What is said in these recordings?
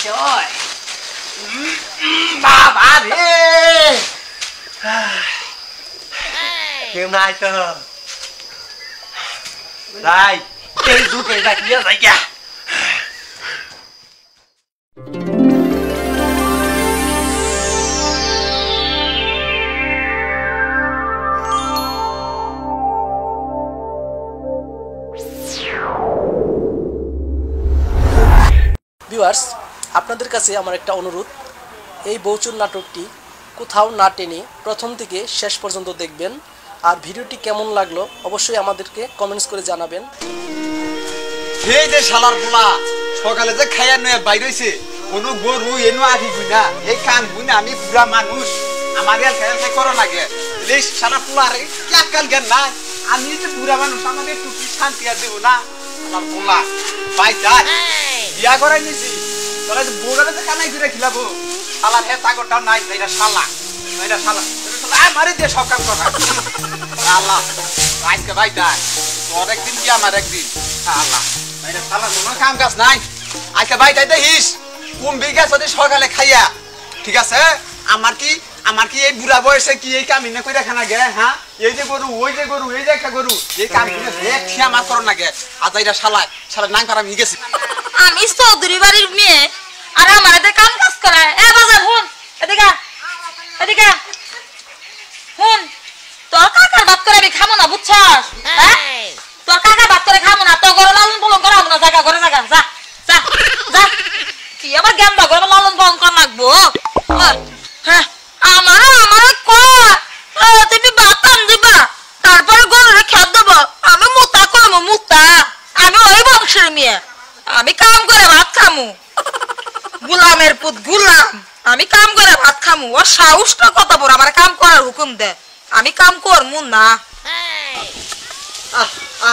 Trời. Bà đi. Đêm nay cơ. Đây, cái rút cái rạch nhớ rạch kìa. Viewers, আপনাদের কাছে আমার একটা অনুরোধ, এই বউচুর নাটকটি কোথাও না টেনে প্রথম থেকে শেষ পর্যন্ত দেখবেন। আর ভিডিওটি কেমন লাগলো অবশ্যই আমাদেরকে কমেন্টস করে জানাবেন। এই যে শালার পোলা সকালে যে খাইয়া নয় বাইর হইছে, কোনো গরু এনো আহি গুনা, এই কান গুনা আমি পুরা মানুষ, আমার এল খাইয়া খাই করো লাগে। এই শালার পোলা রে কি আকাল জ্ঞান না, আমি তো পুরা মানুষ, আমাকে একটু কি শান্তি আর দেব না। শালার পোলা বাই যাই বিয়া করাই নিছি, তোরা যে বউরাতে যে কানাই ঘুরে খিলাবো, শালার হে তাগরটাও নাই, এটা শালা, এটা শালা, আমারে দিয়ে সব কাম করা। আল্লাহ আজকে ভাই যাই, তোর একদিন কি আমার একদিন। আল্লাহ এটা শালা কোনো কাম কাজ নাই, আজকে ভাই যাই দেখিস কুম্ভি গেছে সকালে খাইয়া, ঠিক আছে? আমার কি এই বুড়া বয়সে কি এই কামিনা করে খানা গে? হ্যাঁ, এই যে গরু, ওই যে গরু, এই যে একটা গরু, এই কাম ঠিক আমার করো না গে। আজ এটা শালা নাং করা আমি গেছি। আমি চৌধুরী বাড়ির মেয়ে, আর আমার এদের কাম কাজ করায়। এ বাজার হুন, এদিকে এদিকে হুন, তোর কাকার বাদ করে আমি খামো না, বুঝছস? হ্যাঁ, তোর কাকার বাদ করে খামো না, তোর ঘরে লালন পালন করাবো না, জায়গা ঘরে জায়গা যা যা যা। কি আবার গেন্দা ঘরে লালন পালন করা লাগবো? হ্যাঁ, আমারে তুমি বাতান দিবা, তারপরে গরুরে খেত দেবো। আমি মুতা করবো, মুতা। আমি ওই বংশের মেয়ে, আমি কাম করে ভাত খামু। গুলামের পুত গুলাম, আমি কাম করে ভাত খামু। ও সাহসটা কত বড়, আমার কাম করার হুকুম দে, আমি কাম করমু না।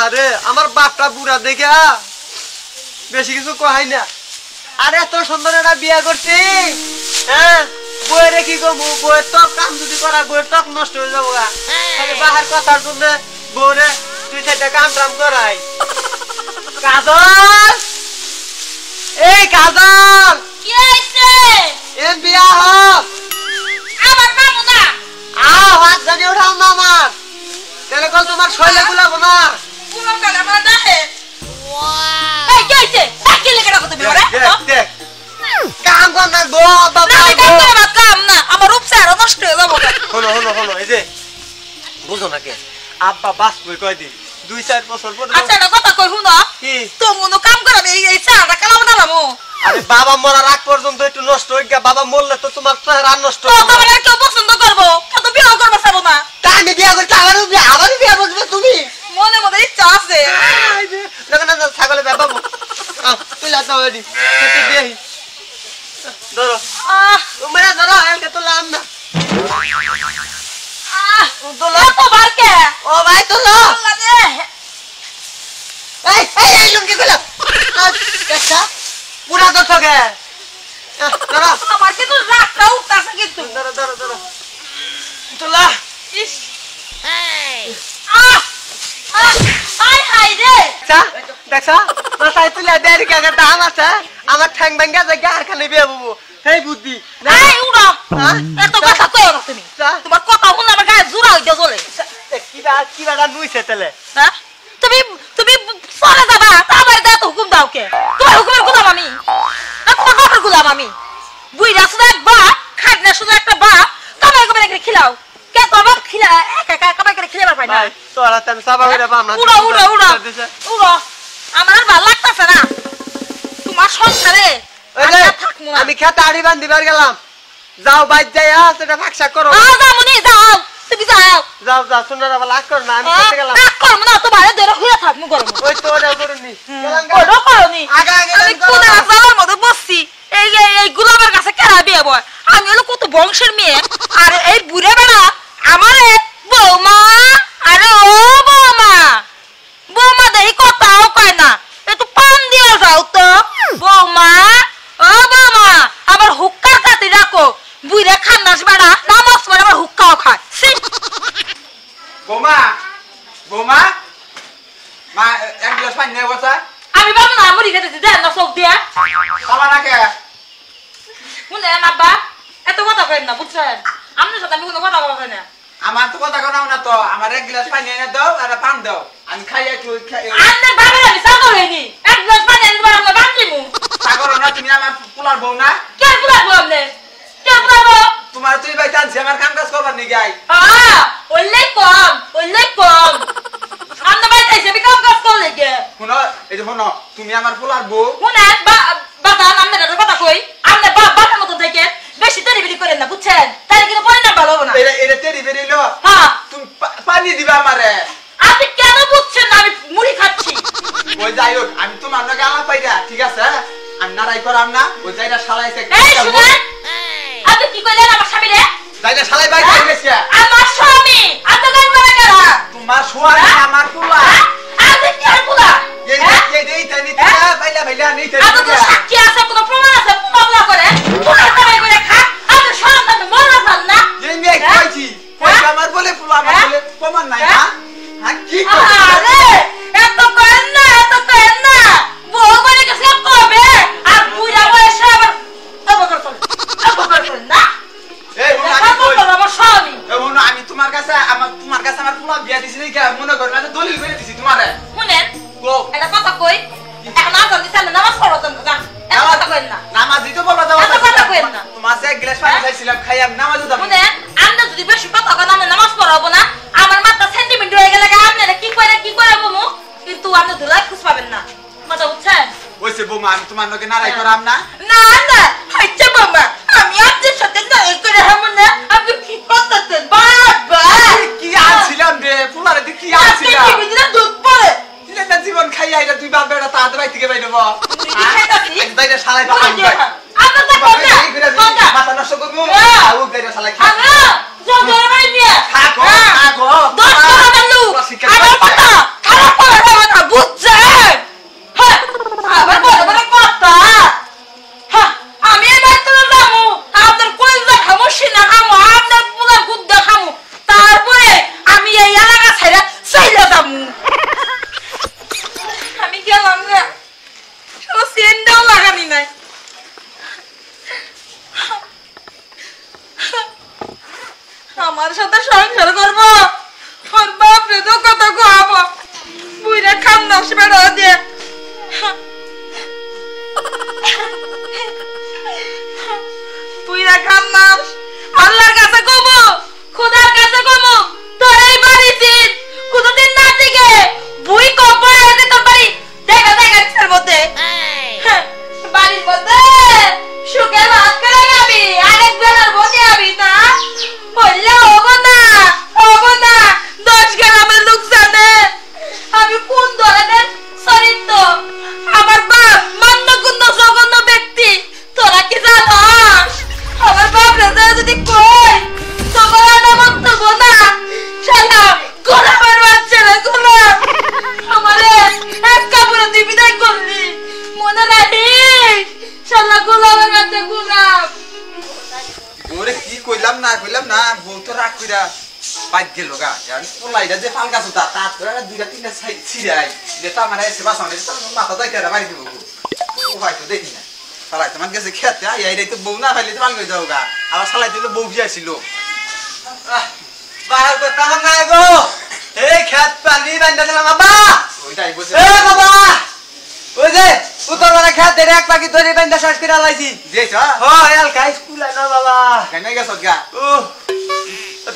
আরে আমার বাপটা বুড়া দেখে বেশি কিছু কহাই না। আরে এত সুন্দর একটা বিয়া করছি, হ্যাঁ, বইরে কি করবো? বইয়ের ত্বক কাম যদি করা, বইয়ের ত্বক নষ্ট হয়ে যাবো গা। বাহার কথার জন্য বউরে তুই সেটা কাম টাম করাই। কাজল, এই কাজল, কি হইছে? এ বিয়া হোক। আমার মামু না হাত জানি ওঠাও না আমার, তাহলে কল তোমার শৈলে গুলাবো না। পুরো কালা মারা দেখে। এই কি হইছে? কি লেগে রাখো তুমি ওরে? দেখ কাম কর না গো বাবা, না আমি কাম করে ভাত খাম না, আমার উপচার নষ্ট হয়ে যাবো। হলো এই যে বুঝো না কে আব্বা বাস কই কয়দিন 2-4 বছর পর। আচ্ছা না কথা কই হুনো, কি তো মনো কাম করে আমি এই চাটা কালাম দালামু। আরে বাবা মরার আগ পর্যন্ত একটু নষ্ট হয়ে গেল, বাবা মরলে তো তোমার চেহারা নষ্ট তো তোমার আর কেউ পছন্দ করবো, কত বিয়ে করবো চাবো না। তা আমি বিয়ে করতে আবার বিয়ে করবে তুমি? মনে মনে ইচ্ছা আছে। না ছাগলে বাবু তুই লাতা হয়নি খেতে দিয়ে ধরো, তোমরা ধরো, এমকে তো লাম না। তো বারকে ও ভাই তোলো, এই লুঙ্গি গুলো দেখা পুরা তো ঠকে। ধরো আমার কিন্তু রাগটা উঠতেছে কিন্তু। ধরো তোলা। ইস হাই রে দেখছা মাথায় তুলে দেরি কাকে দাম আছে, আমার ঠ্যাং ভেঙ্গা জায়গা আর খালি বিয়ে বাবু। এই বুদ্ধি এই উড়ো, এত কথা কইও না তুমি। তোমার কথা শুনলে আমার গায়ে জোড়া হইতে চলে। কিবা নুইছে তেলে। হ্যাঁ, তুমি চলে যাবা, তারপরে তো হুকুম দাও কে? তোমার হুকুমের গোলাম আমি, তোমার বাপের গোলাম আমি। বুইরা শুধু এক বাপ, খাটনা শুধু একটা বাপ, কামাই করে রেখে খিলাও কে? তোর বাপ খিলা একা কামাই করে খিলাবার পাই না। তোরা তেম সাবা হইরা পাম না। উড়ো আমার আর ভালো লাগতাছে না তোমার সংসারে। আমি খেতে আড়ি বান্ধিবার গেলাম, যাও বাইর যাইয়া সেটা ফাঁকশা করো। যাও তুমি যাও সুন্দর আবার লাগ কর না, আমি খেতে গেলাম। করবো না, তো বাইরে ধরে হইয়া থাকবো গরম। ওই তো ওটা করুনি আমি কোদা যাওয়ার মতো বসছি। এই গুলাবের কাছে কেরা বিয়ে বয়? আমি হলো কত বংশের মেয়ে, আর এই বুড়ে বেড়া আমারে বৌমা, আরে ও বৌমা দেখি কথাও কয় না, একটু পান দিয়ে যাও তো বৌমা। ও বৌমা, আবার হুক্কার কাটি রাখো, বুড়ে খান্নাস বেড়া নামাজ পড়ে আবার হুক্কাও খায়। বৌমা মা এক গ্লাস পানি নেব স্যার। আমি বাবু না মুড়ি খেতে দেন না চোখ দিয়া। বাবা নাকে শুনেন আব্বা এত কথা কইেন না বুঝছেন আপনার সাথে আমি কোনো কথা বলবো না আমার তো কথা কোনাও না তো আমার এক গ্লাস পানি এনে দাও আর পান দাও আমি খাই একটু আপনার বাবার আমি সাগর হইনি এক গ্লাস পানি এনে দিবার আমরা বাঁচিমু সাগর না তুমি আমার পোলার বউ না কে বুলাবো আপনি কে বুলাবো তোমার তুই ভাই টানছি আমার কাম কাজ করবার নি গাই ওইলে কম আমরা বাইতে এসে কাম কাজ করলে কে শুনো এই যে শুনো তুমি আমার পোলার বউ শুনেন বাবা আপনার কথা কই আপনি বাবার মতো থেকে বেশি তরিবিরি করেন না বুঝছেন তাহলে কিন্তু পরিণাম ভালো হবে না এটা তেরি বেরিলো হ্যাঁ তুমি পানি দিবা আমারে আপনি কেন বুঝছেন না আমি মুড়ি খাচ্ছি ওই যাই হোক আমি তোমার নাকি আমার পাইরা ঠিক আছে আমি নারাই করাম না ওই যাইটা শালাইছে এই শুনেন আপনি কি কইলেন আমার স্বামী রে যাইটা শালাই বাই করে গেছে আমার স্বামী এত গান করে কেন তোমার সোয়ার আমার পোলা আপনি কি আর বলা এই নিতে বাইলা নিতে আপনি তো সাক্ষী আছে কোনো প্রমাণ আছে পুরা করে পুরা করে খা আপনি শরম না মরনা ভাল না এই মেয়ে কইছি কই আমার বলে পোলা আমার বলে প্রমাণ নাই না হ্যাঁ কি আরে এত করেন না বউ বলে কাছে কবে আর বুইরা বয়সে আবার অবকর চলে না এই আমি কই আমার স্বামী আমি তোমার কাছে আমার পোলা বিয়া দিছি নাকি মনে কর না দলিল করে দিছি তোমারে শুনেন গো এটা কথা কই এখন আজান দিছেন নামাজ পড়ো তুমি যান এটা কথা কইন না নামাজ দিতে বলবা দাও এত কথা কইন না তোমার এক গ্লাস পানি খাইছিলাম খাই আমি নামাজও দাও শুনেন আমরা যদি বেশি কথা কই আমি নামাজ পড়াবো না আমার মাথা সেন্টিমেন্ট হয়ে গেলে আপনারা কি করে বমু কিন্তু আপনি ধুলাই খুশ পাবেন না কথা বুঝছেন ওইসে বৌমা আমি তোমার নাকি নারাই করাম না না হইছে বাবা আমি আপনার সাথে নাই করে হামু না আপনি কি করতেছেন বাবা কি আনছিলাম রে পোলারে কি আনছিলাম আপনি কি বুঝলেন দুধ পড়ে এটা জীবন খাইয়া এটা তুই বাপ বেটা তাড়াতাড়ি বাই থেকে বাইরে বল বাইরে শালাই তো আমি আপনার তো কথা মাথা নষ্ট করবো আউ বাইরে শালাই খা আমরা জোরে মাই নিয়ে খাগো দশ টাকা দালু আমার কথা খারাপ করে না বুঝছেন হ্যাঁ আবার বড় কথা হ্যাঁ আমি এবার তো যাবো আপনার কইজা খামো সিনা খামো আপনার পুরা গুদ্দা খামো তারপরে আমি এই এলাকা ছেড়ে চলে যাবো আমি গেলাম রে শুধু সেন্ডাও লাগানি নাই আমার সাথে সংসার করবো ওর বাপ রে তো কত খাওয়াবো বুইরা খাম না বেড়া দিয়ে বুইরা খাম না আল্লাহর কাছে কমো খোদার কাছে কমো তোর এই বাড়ি দিন কোনদিন না থেকে বুই কপা এনে তোর বাড়ি দেখা ইচ্ছার মধ্যে বাড়ির মধ্যে সুখে ভাত করে যাবি আরেক বেলার বসে যাবি না বললে হবো না 10 গ্রামের লোক জানে আমি কোন ধরনের চরিত্র আমার বাপ মান্যগুণ্য জঘন্য ব্যক্তি তোরা কি জানোস আমার বাপ রাজা যদি কই তোমার নাম তো না শালা গোলামের বাচ্চারা গোলাম আমারে এক কাপড়ে তুই বিদায় করলি মনে রাখি শালা গোলামের বাচ্চা গোলাম ওরে কি কইলাম না বউ তো রাগ কইরা পাইক গেল গা আর পোলাইটা যে ফালকা সুতা তাত করে দুইটা তিনটা ছিড়াই এটা আমার এসে বাসনে মাথা যাইতে বাড়ি দিব ও হয়তো দেখি না শালাই তোমার কাছে খেতে আইরাই তো বউ না ফাইলে তো ভালো হয়ে যাও গা আবার শালাই দিল বউ বিয়াছিল বাহার কথা নাই গো এই খেত পানি বান্ধা দিলাম বাবা ওইটাই বসে এ বাবা ওই যে উত্তর মানে খেত ধরে এক পাখি ধরে বান্ধা শেষ করে আলাইছি দিয়েছ হয় এলকা স্কুল না বাবা কেন গেছ গা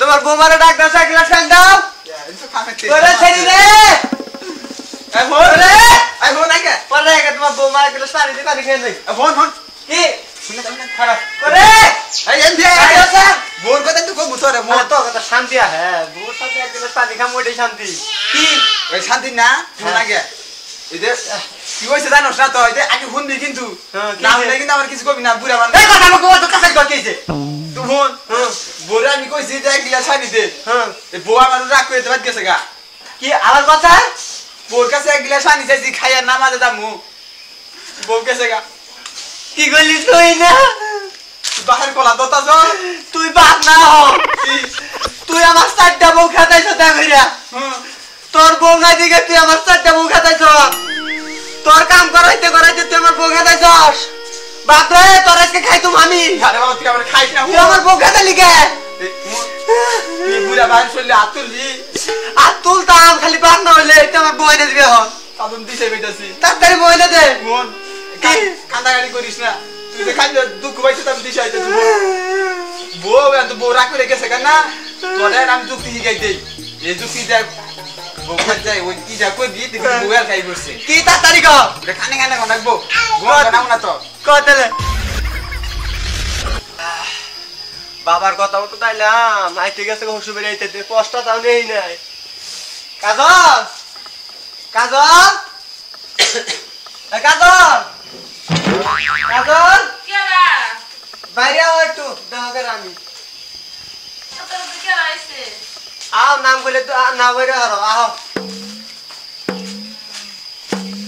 তোমার বৌমারে ডাক দাও এক গ্লাস পানি দাও করে ছেড়ি দে এই ফোন আগে পরে আগে তোমার বৌমারে গ্লাস পানি দিয়ে পানি খেয়ে নেই ফোন কি শুনে খারাপ করে এই এমডি বোর কথা তো কম তোরে মোর তো কথা শান্তি আছে বউর সাথে এক গ্লাস পানি খাম ওইটাই শান্তি কি ওই শান্তি না ফোন আগে এই যে কি হইছে জানোস না তো এই যে আগে ফোন দি কিন্তু না হলে কিন্তু আমার কিছু কবি না বুড়া বান এই কথা আমাকে তো কাছে কইছে তুই ফোন বোরা আমি কইছি যে এক গ্লাস পানি দে এই বউ আমার রাগ করে দেবাত গেছে গা কি আলাদা কথা বোর কাছে এক গ্লাস পানি চাইছি খাইয়া নামাজে দামু বউ গেছে গা কি কইলিস তুই না বাহির কলা দতা জ তুই বাপ না হ তুই আমার চারটা বউ খাতাইছ দেখিরা তোর বউ নাই দিকে তুই আমার চারটা বউ খাতাইছ তোর কাম করাইতে তুই আমার বউ খাতাইছস বাপরে তোর আজকে খাইতুম আমি। আরে বাবা তুই আমার খাইস না তুই আমার বউ গাদা লিখে তুই বুড়া বাইর চললে আতুলি আর তুলতাম খালি বাদ না হইলে এটা আমার বউ এনে দিবে হন। সাধন দিছে বেটাছি তাড়াতাড়ি বউ এনে দে। মন কান্দাকাটি করিস না তুই যে খালি দুঃখ পাইছিস আমি দিশা হইতেছি বউ এত বউ রাগ করে গেছে কেন না তোরে আমি যুক্তি শিখাই দেই এই যুক্তি দেখ বউ যাই ওই কি যা কই দিয়ে দেখি বউ আর খাই করছে কি তাড়াতাড়ি কর। খানে খানে কোন রাখবো বউ বানাও না তো কর তাহলে। বাবার কথা মতো তাইলাম আইতে গেছে শ্বশুর আইতে কষ্ট তাও নেই নাই। কাজল কাজল কাজল কাজল কেডা বাইরে আও একটু দেখাবে আমি তোর কেডা আইছে আও নাম কইলে তো না বাইরে হারো আও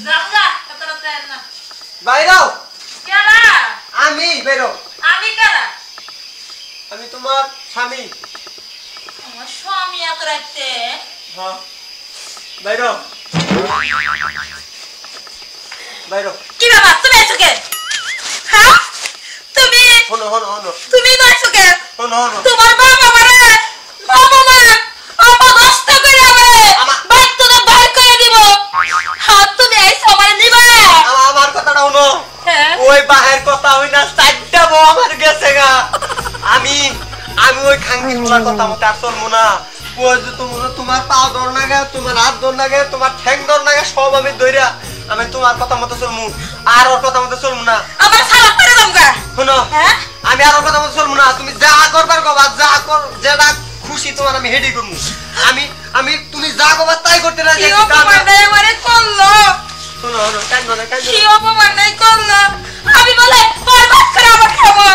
জামগা কতরাতে না বাইরে আও। কেডা আমি বাইরে আমি কেডা আমি তোমার স্বামী। আমার স্বামী এত রাতে হ্যাঁ বাইরে বাইরে কি বাবা তুমি আইছো কে হ্যাঁ তুমি হনো হনো হনো তুমি আইছো কে হনো হনো তোমার বাবা মারে অপমান অপদস্থ করে আমারে বাইক তোরে বাইর করে দিব হাত তুমি আইছো আমারে নিবা আমার কথাটা হনো হ্যাঁ ওই বাহের কথা হই না চারটা বউ আমার গেছে গা। আমি আমি ওই খাঙ্কি গুলার কথা মতো আর চলবো না। ওই যে তোমার পা ধর না গে তোমার হাত ধর না গে তোমার ঠ্যাং ধর না গে সব আমি ধইরা আমি তোমার কথা মতো চলমু আর ওর কথা মতো চলমু না। আমার সারা করে দামগা শোনো হ্যাঁ আমি আর ওর কথা মতো চলমু না। তুমি যা করবার কবা যা কর যেটা খুশি তোমার আমি হেডি করবো। আমি আমি তুমি যা কবা তাই করতে রাজি কি আছি। অপমান নাই আমারে করলো শোনো শোনো কাঁদো না কাঁদো কি অপমান নাই করলো আমি বলে বরবাদ করে আমার খাবো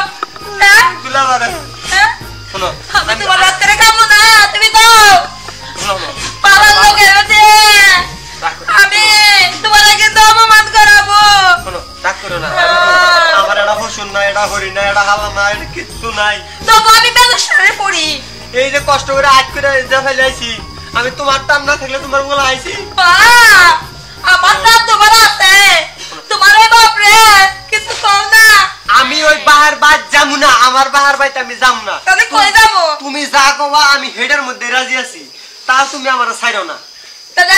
হ্যাঁ তুলা মারে হ্যাঁ শোনো আমি তোমার রাত্রে খাবো না তুমি দাও শোনো পাড়ার লোকের আছে আমি তোমার আগে তো অপমান করাবো শোনো রাগ করো না। আমার এটা হসুন না এটা হরি না এটা হালা না এটা কিচ্ছু নাই। তবু আমি বেদসারে পড়ি এই যে কষ্ট করে আজ করে যা ফেলে আইছি আমি তোমার টান না থাকলে তোমার বলে আইছি। আমার নাম তোমার আছে তোমার ওই বাপরে কিছু কম না আমি ওই বাহার বাদ যামু না আমার বাহার বাইতে আমি যাম না। তাহলে কই যাবো তুমি যা কবা আমি হেডের মধ্যে রাজি আছি তা তুমি আমার ছাইরো না। তাহলে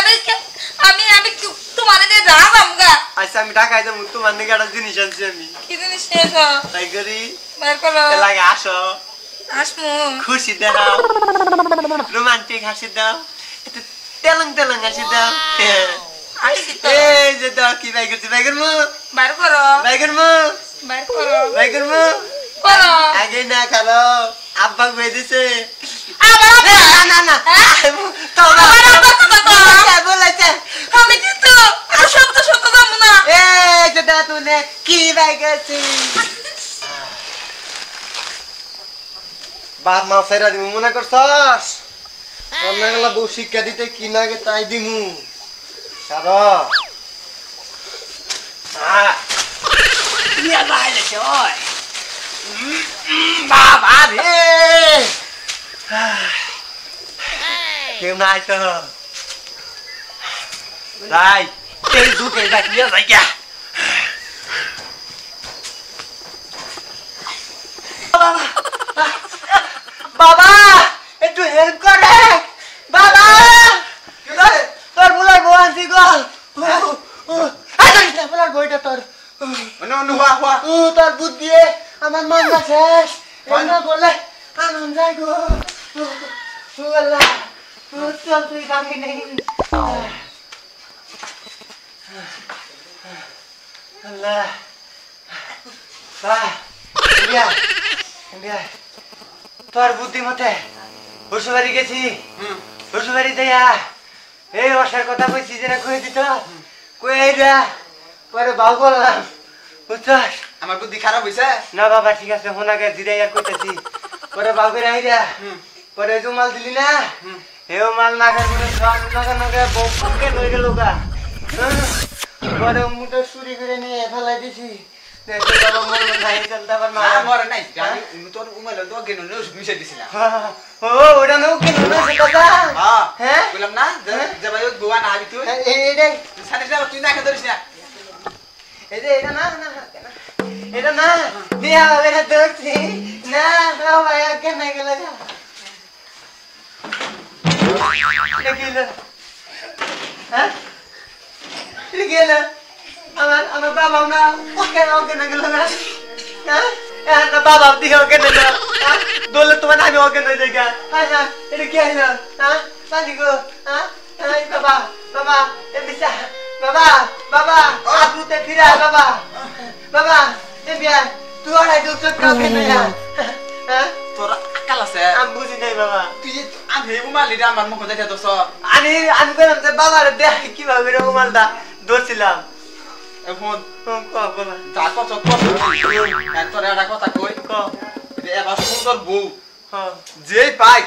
আমি আমি তোমারে দিয়ে যাবামগা আচ্ছা আমি ঢাকায় যাবো তোমার নাকি একটা জিনিস আনছি আমি কি জিনিস শেষ তাই করি বের করো লাগে আসো আসমু খুশি দাও রোমান্টিক হাসি দাও একটু তেলং তেলং হাসি দাও। আসি তো এই যে দাও কি বাই করছি বাই করবো বের করো বাই করবো বের করো বাই করবো করো আগে না খালো আব্বা কই দিছে। আবার না না না তোমরা আমার আব্বা কথা কও। বলেছে আমি কিন্তু সত্য সত্য যাবো না এই যে দা তুই কি বাই করছি বাপ মা ফেরা দিমু মনে করছস তোমরা গলা বউ শিক্ষা দিতে কি নাগে তাই দিমু সারা ইয়া বাইলে চয় বাবা রে কেউ নাই তো যাই এই দুকে যাই নিয়ে যাই গা বাবা একটু হেল্প করে বাবা তোর বুলার বউ আনছি গো বুলার বইটা তোর তোর বুদ্ধি দিয়ে আমার মন শেষ এমন বলে আনন্দ যায় গো আল্লাহ চল তুই কামি নেই আল্লাহ ইন্ডিয়া ইন্ডিয়া তোর বুদ্ধি মতে শ্বশুরবাড়ি গেছি শ্বশুরবাড়ি দেয়া এই অসার কথা কইছি যে না কয়ে দিত কয়ে যা পরে বাউ বললাম বুঝছস আমার বুদ্ধি খারাপ হইছে না বাবা ঠিক আছে হোনাকে জিরাই আর কইতেছি পরে বাউ করে আইরা পরে যে মাল দিলি না হেও মাল না খাই করে সব নাগা নাগা বউকে লই গেল গা পরে মুটো চুরি করে নিয়ে ফেলাই দিছি দেখো বাবা মন নাই চলতে পার না মরে নাই আমি তোর উমাইল তো গেন নে মিশে দিছিলাম ও ওটা নাও কেন না সেটা হ্যাঁ বললাম না যে ভাই গোয়া না আবি তুই এই রে সাথে তুই না খেতে ধরিস না এই যে এটা না না এটা না বিয়া হবে না দেখছি না বাবা একে না গেল হ্যাঁ গেল আমার বাবা না ওকে না গেল না হ্যাঁ বাবা দিকে ওকে না দোলে তোমার আমি ওকে না দেখা হ্যাঁ হ্যাঁ এটা কি হলো হ্যাঁ পানি গো হ্যাঁ বাবা বাবা এ বিশা বাবা বাবা আপনি ফিরে বাবা বাবা এ বিয়া তুই আর আইতো তো কাকে না হ্যাঁ তোর আকাল আছে আমি বুঝি নাই বাবা তুই আমি হেবু মালি রে আমার মুখ দেখে দছ আমি বললাম যে বাবার দেখ কিভাবে রে মালটা ধরছিলাম এখন বাবা যা কত কষ্ট এক তোর একটা কথা কই এবার সুন্দর বউ যেই পাই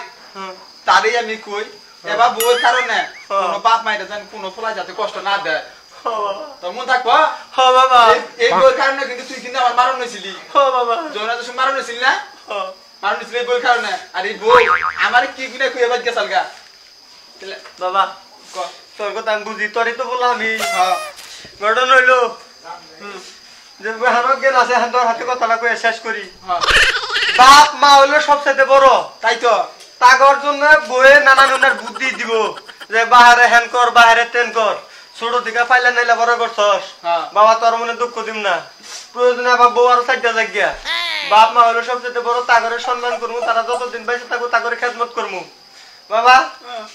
তারই আমি কই এবার বউর কারণে কোনো বাপ মাইটা যেন কোনো ফলা যাতে কষ্ট না দেয় তোর মন থাকবো বাবা এই বউর কারণে কিন্তু তুই কিন্তু আমার মারণ হয়েছিলি বাবা যৌনা তো মারণ হয়েছিলি না মারণ হয়েছিলি এই বউর কারণে আর এই বউ আমার কি গুনে খুঁয়ে বাদ গেছাল গা বাবা তোর কথা আমি বুঝি তোরই তো বললাম আমি হ্যাঁ ঘটনা হইলো যে হানক গেল আছে হান তোর হাতে কথাটা কয়ে শেষ করি বাপ মা হইলো সবচেয়ে বড় তাই তো তাগর জন্য বইয়ে নানা নানার বুদ্ধি দিব যে বাহারে হেন কর বাহারে তেন কর ছোট থেকে পাইলে নাইলে বড় করছস বাবা তোর মনে দুঃখ দিম না প্রয়োজনে আবার বউ আরো চারটা জায়গা বাপ মা হইলো সবচেয়ে বড় তাগরে সম্মান করবো তারা যতদিন বেঁচে থাকবো তাগরে খেদমত করবো বাবা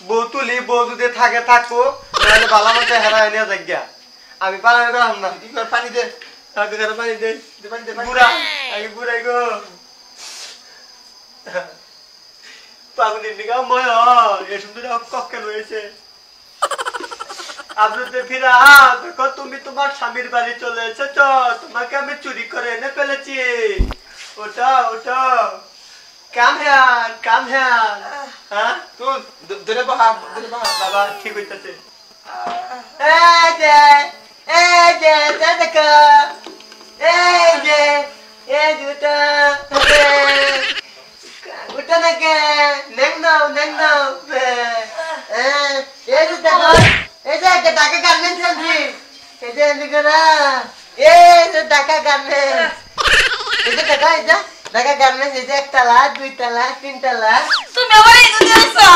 বউ তুলি বউ যদি থাকে থাকবো নাহলে ভালো মতো হেরা নিয়ে জায়গা আমি পালন করলাম না কি কর পানি দে পানি দে পানি দে বুড়া আগে বুড়াই গো পাগলের দিকে ময় এ সুন্দর কক্ষে রয়েছে আপনাদের ফিরা দেখো তুমি তোমার স্বামীর বাড়ি চলে এসেছ তোমাকে আমি চুরি করে এনে ফেলেছি ওটা ওটা কাম হ্যান হ্যাঁ তুই ধরে বাবা বাবা ঠিক হইতেছে দেখো এই দুটা উঠা না কে নেং নাও এই দুটা এই যে টাকা গার্মেন্টস আনছি এই যে নিকরা এই যে টাকা গার্মেন্টস এই যে টাকা গার্মেন্টস এই যে 1 তলা 2 তলা 3 তলা তুমি আমার এই দুধ দিছো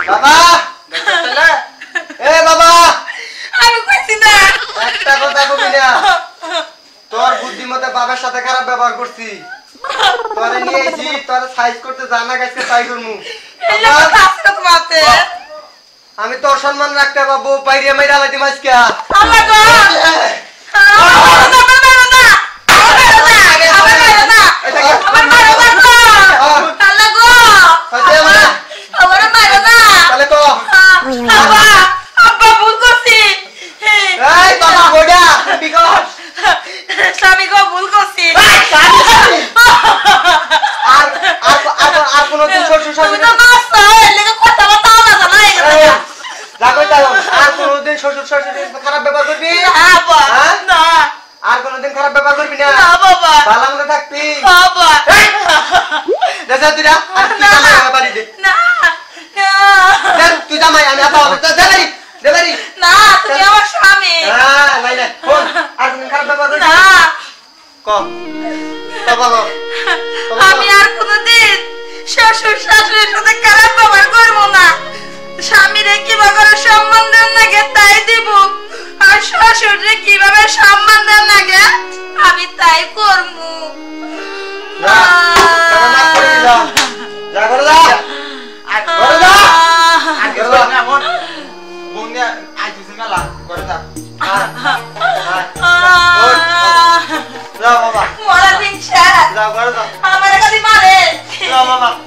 বাবা দেখতলা এ বাবা আমি কইছি না একটা কথা কবি না তোর বুদ্ধিমতে বাবার সাথে খারাপ ব্যবহার করছি তোরে নিয়ে এসি তোর সাইজ করতে জানা গেছে তাই করমু এলা কথা আছে তোমাতে আমি তোর সম্মান রাখতে বাবু পাইরে মাইরা লাইতে মাসকা আল্লাহ গো খারাপ ব্যবহার করবি না আর কোনদিন খারাপ ব্যবহার করবি না না বাবা ভালো মতো থাকবি বাবা দেখা তুই আর কি জামাই বাড়ি দে না তুই জামাই আমি আপা হবে দে বাড়ি না তুমি আমার স্বামী হ্যাঁ নাই না কোন আর কোনদিন খারাপ ব্যবহার করবি না কম বাবা আমি আর কোনদিন শ্বশুর শাশুড়ির সাথে খারাপ ব্যবহার করবো না স্বামীরে কিভাবে সম্মান দেন নাকি তাই দিব আর শ্বশুরে কিভাবে সম্মান দেন নাকি আমি তাই করবো মরা দিন শেষ আমার কাছে মারে বাবা